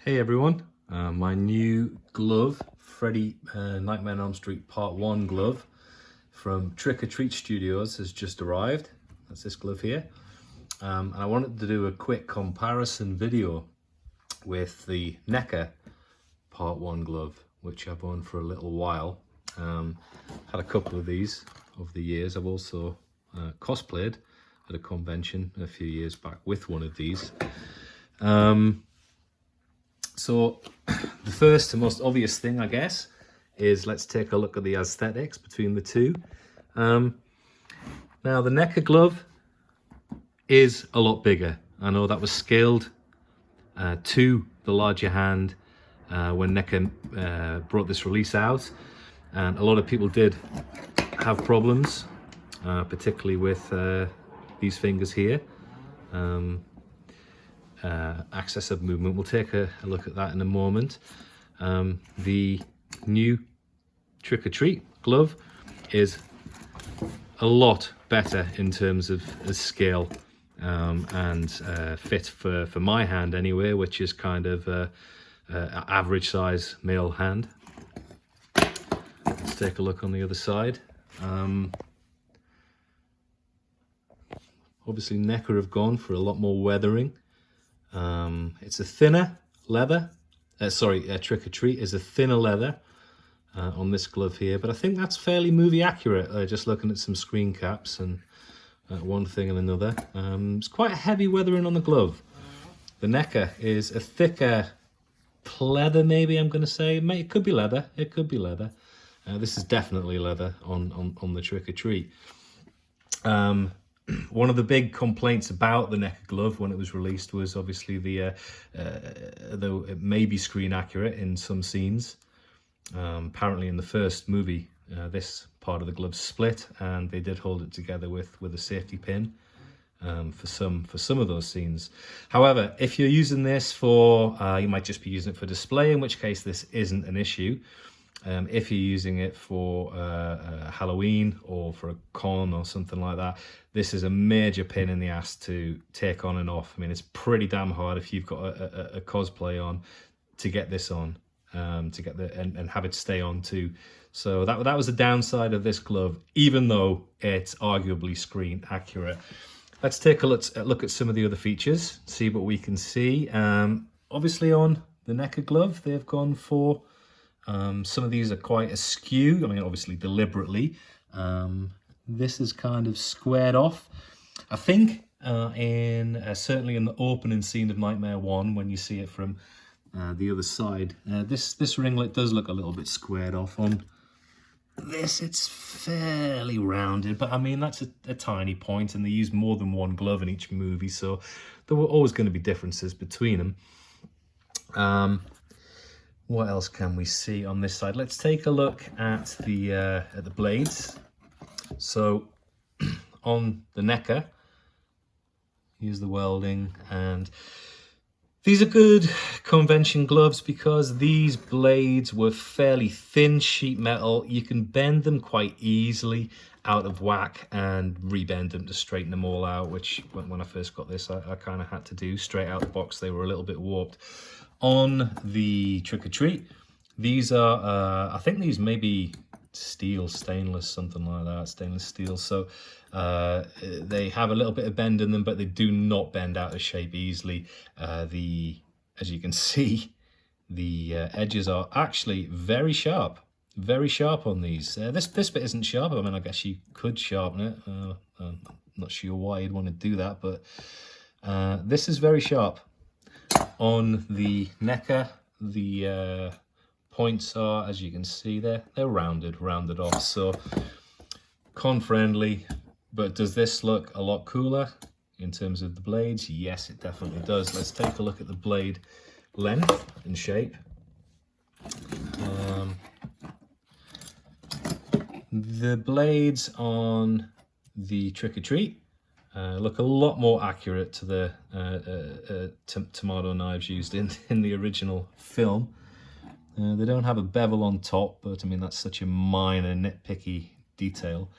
Hey everyone, my new glove, Freddy Nightmare on Elm Street Part 1 glove from Trick or Treat Studios has just arrived. That's this glove here. And I wanted to do a quick comparison video with the Neca Part 1 glove, which I've owned for a little while. Had a couple of these over the years. I've also cosplayed at a convention a few years back with one of these. So the first and most obvious thing, I guess, is let's take a look at the aesthetics between the two. Now the Neca glove is a lot bigger. I know that was scaled to the larger hand when Neca brought this release out, and a lot of people did have problems, particularly with these fingers here. Access of movement. We'll take a look at that in a moment. The new Trick or Treat glove is a lot better in terms of scale and fit for my hand anyway, which is kind of average size male hand. Let's take a look on the other side. Obviously Neca have gone for a lot more weathering. It's a thinner leather, Trick or Treat is a thinner leather on this glove here, but I think that's fairly movie accurate, just looking at some screen caps and one thing and another. It's quite a heavy weathering on the glove. The Neca is a thicker pleather, maybe I'm going to say. It could be leather, it could be leather. This is definitely leather on the Trick or Treat. One of the big complaints about the Neca glove when it was released was obviously though it may be screen accurate in some scenes. Apparently in the first movie, this part of the glove split, and they did hold it together with a safety pin for some of those scenes. However, if you're using this for, you might just be using it for display, in which case this isn't an issue. If you're using it for Halloween or for a con or something like that, this is a major pain in the ass to take on and off. I mean, it's pretty damn hard if you've got a cosplay on to get this on, to get and have it stay on too. So that was the downside of this glove, even though it's arguably screen accurate. Let's take a look at some of the other features, see what we can see. Obviously on the Neca glove, they've gone for some of these are quite askew, I mean obviously deliberately. This is kind of squared off. I think certainly in the opening scene of Nightmare 1, when you see it from the other side, this ringlet does look a little bit squared off. On this it's fairly rounded, but I mean that's a tiny point, and they use more than one glove in each movie, so there were always going to be differences between them. What else can we see on this side? Let's take a look at the blades. So on the Neca, here's the welding, and these are good convention gloves because these blades were fairly thin sheet metal. You can bend them quite easily out of whack and rebend them to straighten them all out, which when I first got this, I kind of had to do straight out the box. They were a little bit warped. On the Trick or Treat, these are, I think these may be steel, stainless, something like that, stainless steel. So they have a little bit of bend in them, but they do not bend out of shape easily. As you can see, the edges are actually very sharp on these. This bit isn't sharp. I mean, I guess you could sharpen it. I'm not sure why you'd want to do that, but this is very sharp. On the Neca, the points are, as you can see there, they're rounded off, so con-friendly. But does this look a lot cooler in terms of the blades? Yes, it definitely does. Let's take a look at the blade length and shape. The blades on the Trick or Treat look a lot more accurate to the tomato knives used in the original film. They don't have a bevel on top, but I mean that's such a minor nitpicky detail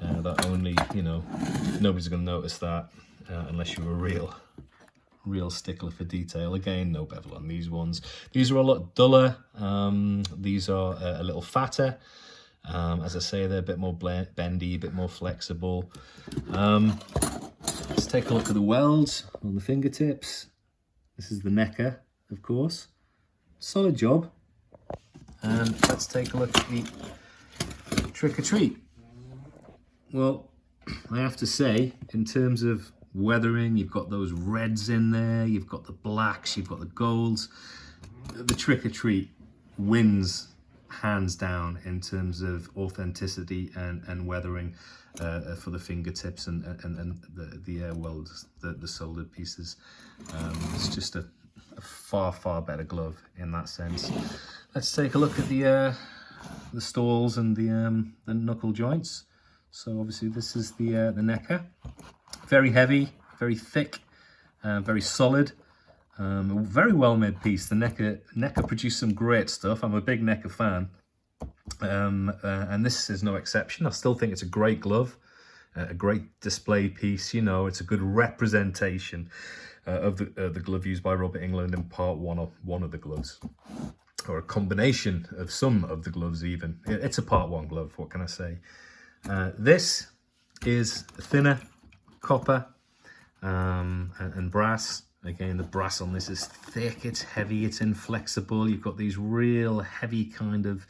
that only, you know, nobody's going to notice that unless you're a real real stickler for detail. Again, no bevel on these ones. These are a lot duller. These are a little fatter. As I say, they're a bit more bendy, a bit more flexible. Let's take a look at the welds on the fingertips. This is the Neca, of course. Solid job. And let's take a look at the Trick or Treat. Well, I have to say, in terms of weathering, you've got those reds in there, you've got the blacks, you've got the golds. The Trick or Treat wins hands down in terms of authenticity and weathering for the fingertips and the welds, the soldered pieces. It's just a far better glove in that sense. Let's take a look at the stalls and the knuckle joints. So obviously this is the Neca. Very heavy, very thick, very solid. A very well made piece. The Neca produced some great stuff. I'm a big Neca fan, and this is no exception. I still think it's a great glove, a great display piece. You know, it's a good representation of the glove used by Robert England in part one of the gloves, or a combination of some of the gloves even. It's a part one glove, what can I say? This is thinner copper and brass. Again, the brass on this is thick, it's heavy, it's inflexible. You've got these real heavy kind of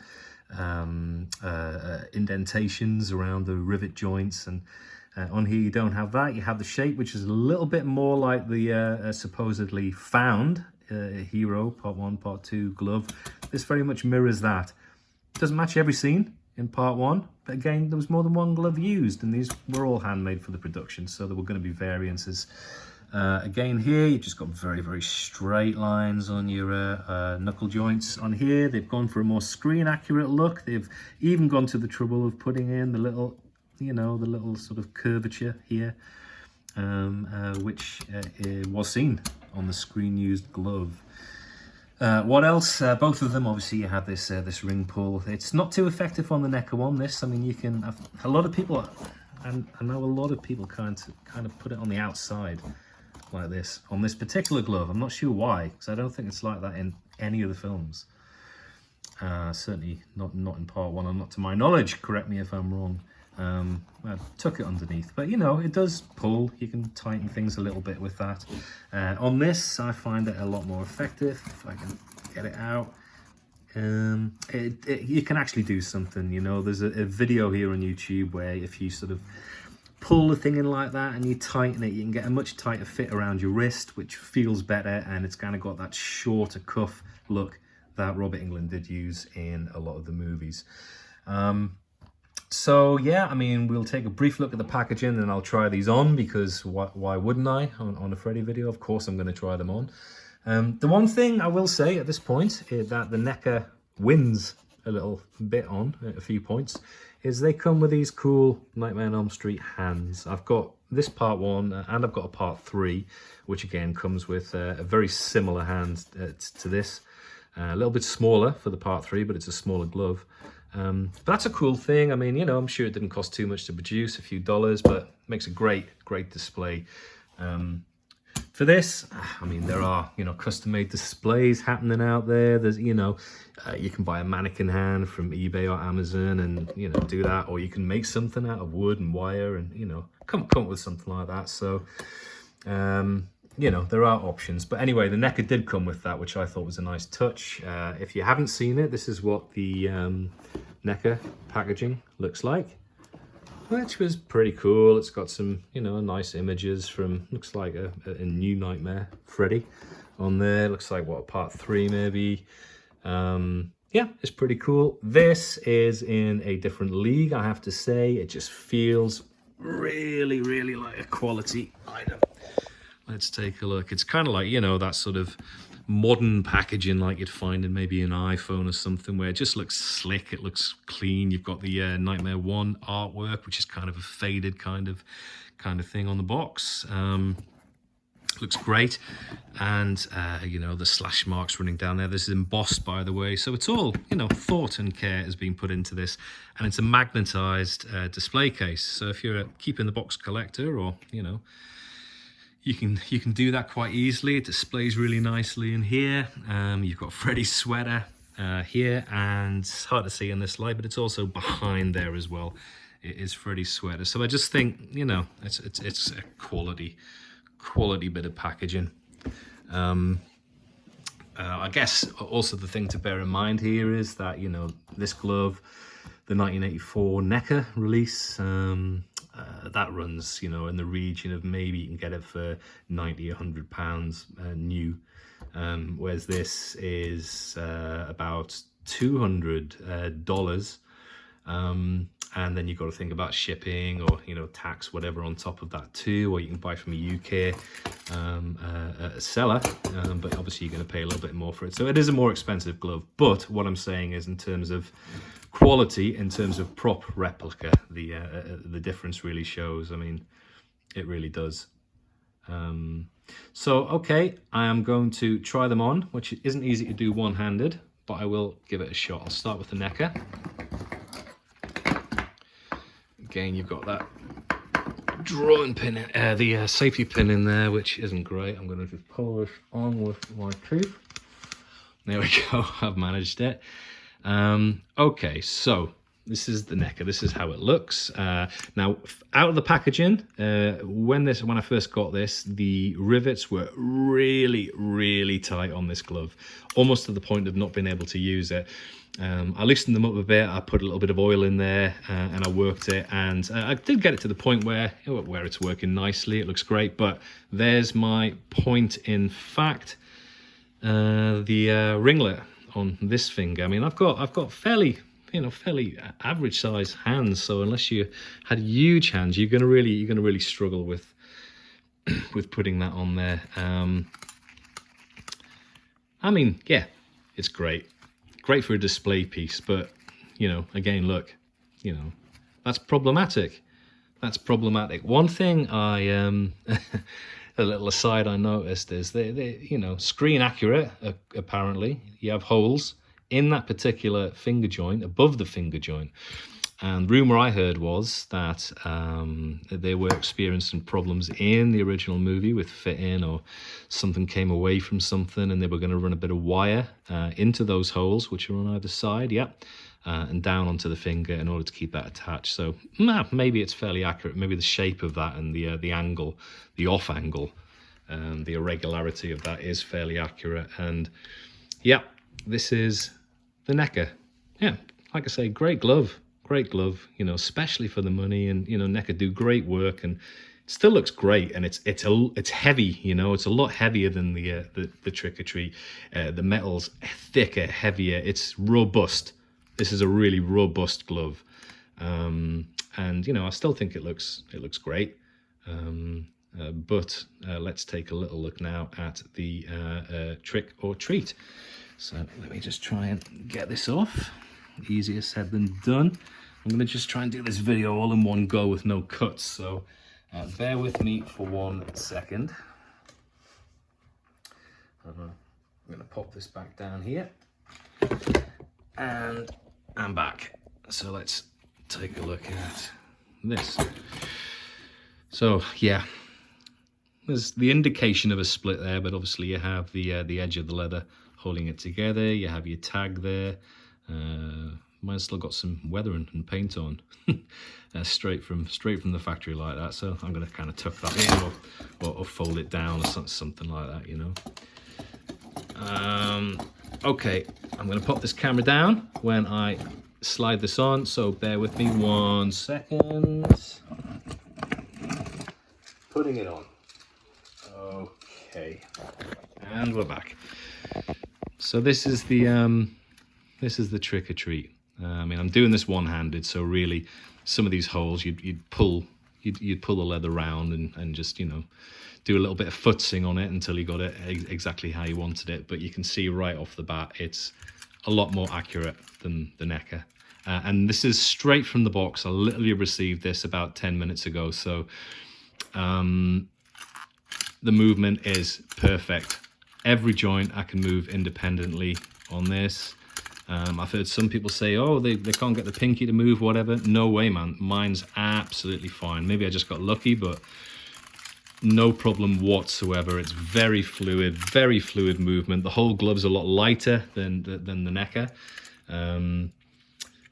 indentations around the rivet joints, and on here you don't have that. You have the shape, which is a little bit more like the supposedly found Hero Part 1, Part 2 glove. This very much mirrors that. Doesn't match every scene in Part 1, but again, there was more than one glove used, and these were all handmade for the production, so there were going to be variances. Again, here you've just got very straight lines on your knuckle joints. On here, they've gone for a more screen accurate look. They've even gone to the trouble of putting in the little, you know, the little sort of curvature here, which was seen on the screen used glove. What else? Both of them, obviously, you have this this ring pull. It's not too effective on the Neca one. This, I mean, you can. A lot of people, and I know a lot of people kind of put it on the outside like this on this particular glove. I'm not sure why, because I don't think it's like that in any of the films. Certainly not in part one, and not to my knowledge. Correct me if I'm wrong. I took it underneath, but you know, it does pull. You can tighten things a little bit with that. On this, I find it a lot more effective. If I can get it out, you can actually do something. You know, there's a video here on YouTube where if you sort of pull the thing in like that and you tighten it, you can get a much tighter fit around your wrist, which feels better, and it's kind of got that shorter cuff look that Robert England did use in a lot of the movies. So yeah, I mean, we'll take a brief look at the packaging and I'll try these on, because why wouldn't I on a Freddy video? Of course I'm going to try them on. The one thing I will say at this point is that the Neca wins a little bit on a few points, is they come with these cool Nightmare on Elm Street hands. I've got this part 1 and I've got a part 3, which again comes with a very similar hand to this. A little bit smaller for the part 3, but it's a smaller glove. But that's a cool thing. I mean, you know, I'm sure it didn't cost too much to produce, a few dollars, but makes a great display. For this, I mean, there are, you know, custom-made displays happening out there. There's, you know, you can buy a mannequin hand from eBay or Amazon and, you know, do that. Or you can make something out of wood and wire and, you know, come up with something like that. So, you know, there are options. But anyway, the Neca did come with that, which I thought was a nice touch. If you haven't seen it, this is what the Neca packaging looks like, which was pretty cool. It's got some, you know, nice images from, looks like a new Nightmare Freddy on there. Looks like, what, part 3 maybe. Yeah, it's pretty cool. This is in a different league, I have to say. It just feels really like a quality item. Let's take a look. It's kind of like, you know, that sort of modern packaging like you'd find in maybe an iPhone or something, where it just looks slick, it looks clean. You've got the Nightmare 1 artwork, which is kind of a faded kind of thing on the box. Looks great. And, you know, the slash marks running down there. This is embossed, by the way. So it's all, you know, thought and care has been put into this. And it's a magnetized display case. So if you're a keep in the box collector, or, you know, you can do that quite easily. It displays really nicely in here. You've got Freddy's sweater here, and it's hard to see in this light, but it's also behind there as well. It is Freddy's sweater. So I just think, you know, it's a quality bit of packaging. I guess also the thing to bear in mind here is that, you know, this glove, the 1984 Neca release, that runs, you know, in the region of maybe you can get it for 90, 100 pounds new. Whereas this is about $200. And then you've got to think about shipping or, you know, tax, whatever on top of that too, or you can buy from a UK seller, but obviously you're going to pay a little bit more for it. So it is a more expensive glove, but what I'm saying is in terms of quality, in terms of prop replica, the difference really shows. I mean, it really does. So, okay, I am going to try them on, which isn't easy to do one-handed, but I will give it a shot. I'll start with the Neca. Again, you've got that drawing pin, the safety pin in there, which isn't great. I'm going to just pull this on with my teeth. There we go, I've managed it. Okay, so this is the Neca. This is how it looks. Now, out of the packaging, when I first got this, the rivets were really, really tight on this glove, almost to the point of not being able to use it. I loosened them up a bit. I put a little bit of oil in there, and I worked it, and I did get it to the point where it's working nicely. It looks great, but there's my point. In fact, the ringlet on this finger. I mean, I've got fairly average size hands, so unless you had huge hands, you're gonna really struggle with putting that on there. I mean, yeah, it's great for a display piece, but you know, again, look, you know, that's problematic. One thing I a little aside I noticed is they you know, screen accurate. Apparently you have holes in that particular finger joint, above the finger joint, and rumor I heard was that they were experiencing problems in the original movie with fitting, or something came away from something and they were going to run a bit of wire into those holes, which are on either side, and down onto the finger in order to keep that attached. So maybe it's fairly accurate. Maybe the shape of that and the angle, the off angle, the irregularity of that is fairly accurate. And yeah, this is the Neca. Yeah, like I say, great glove, you know, especially for the money. And you know, Neca do great work, and it still looks great. And it's heavy, you know, it's a lot heavier than the Trick or Treat. The metal's thicker, heavier. It's robust. This is a really robust glove, and you know, I still think it looks great. But let's take a little look now at the Trick or Treat. So let me just try and get this off. Easier said than done. I'm going to just try and do this video all in one go with no cuts, so bear with me for 1 second. I'm going to pop this back down here, and I'm back. So let's take a look at this. So yeah, there's the indication of a split there, but obviously you have the edge of the leather holding it together. You have your tag there. Mine's still got some weathering and paint on, straight from the factory like that. So I'm going to kind of tuck that in, or fold it down, or something like that, you know. Okay, I'm going to pop this camera down when I slide this on. So bear with me 1 second. Putting it on. Okay, and we're back. So this is the Trick or Treat. I mean, I'm doing this one-handed, so really, some of these holes you'd pull the leather around and just, you know, do a little bit of futzing on it until you got it exactly how you wanted it. But you can see right off the bat, it's a lot more accurate than the Neca. And this is straight from the box. I literally received this about 10 minutes ago, so the movement is perfect. Every joint I can move independently on this. I've heard some people say, oh, they can't get the pinky to move, whatever. No way, man. Mine's absolutely fine. Maybe I just got lucky, but no problem whatsoever. It's very fluid movement. The whole glove's a lot lighter than the Neca.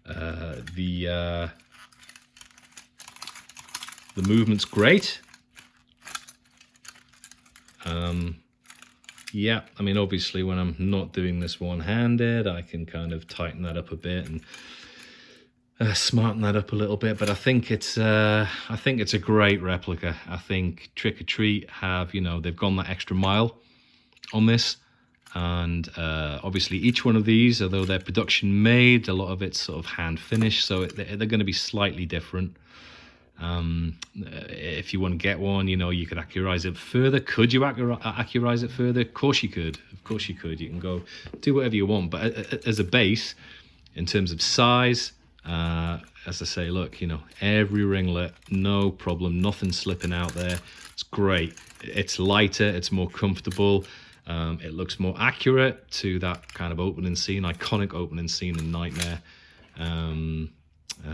The movement's great. Yeah, I mean, obviously when I'm not doing this one-handed, I can kind of tighten that up a bit and smarten that up a little bit. But I think it's a great replica. I think Trick or Treat have, you know, they've gone that extra mile on this. And obviously each one of these, although they're production made, a lot of it's sort of hand finished, so they're going to be slightly different. If you want to get one, you know, you could accurize it further. Could you accurize it further? Of course you could. Of course you could. You can go do whatever you want. But as a base, in terms of size, as I say, look, you know, every ringlet, no problem, nothing slipping out there. It's great. It's lighter, it's more comfortable. It looks more accurate to that kind of opening scene, iconic opening scene in Nightmare.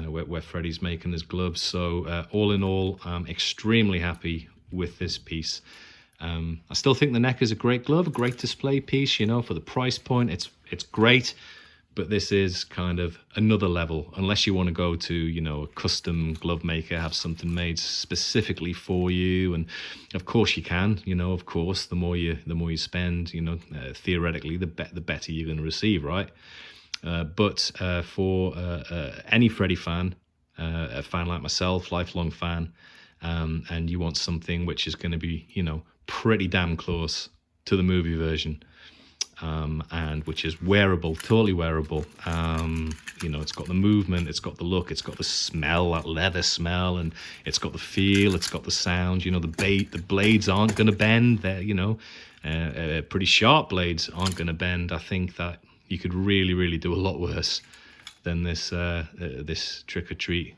Where Freddy's making his gloves. So all in all, I'm extremely happy with this piece. I still think the Neca is a great glove, a great display piece, you know, for the price point. It's great, but this is kind of another level. Unless you want to go to, you know, a custom glove maker, have something made specifically for you, and of course you can, you know, of course, the more you spend, you know, theoretically, the better you're going to receive, right? But for any Freddy fan, a fan like myself, lifelong fan, and you want something which is going to be, you know, pretty damn close to the movie version, and which is wearable, totally wearable. You know, it's got the movement, it's got the look, it's got the smell, that leather smell, and it's got the feel, it's got the sound. You know, the blades aren't going to bend. They're, you know, pretty sharp blades aren't going to bend. I think that you could really do a lot worse than this this Trick or Treat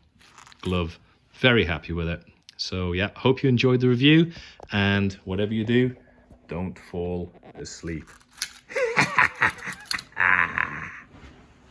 glove. Very happy with it. So yeah, hope you enjoyed the review, and whatever you do, don't fall asleep.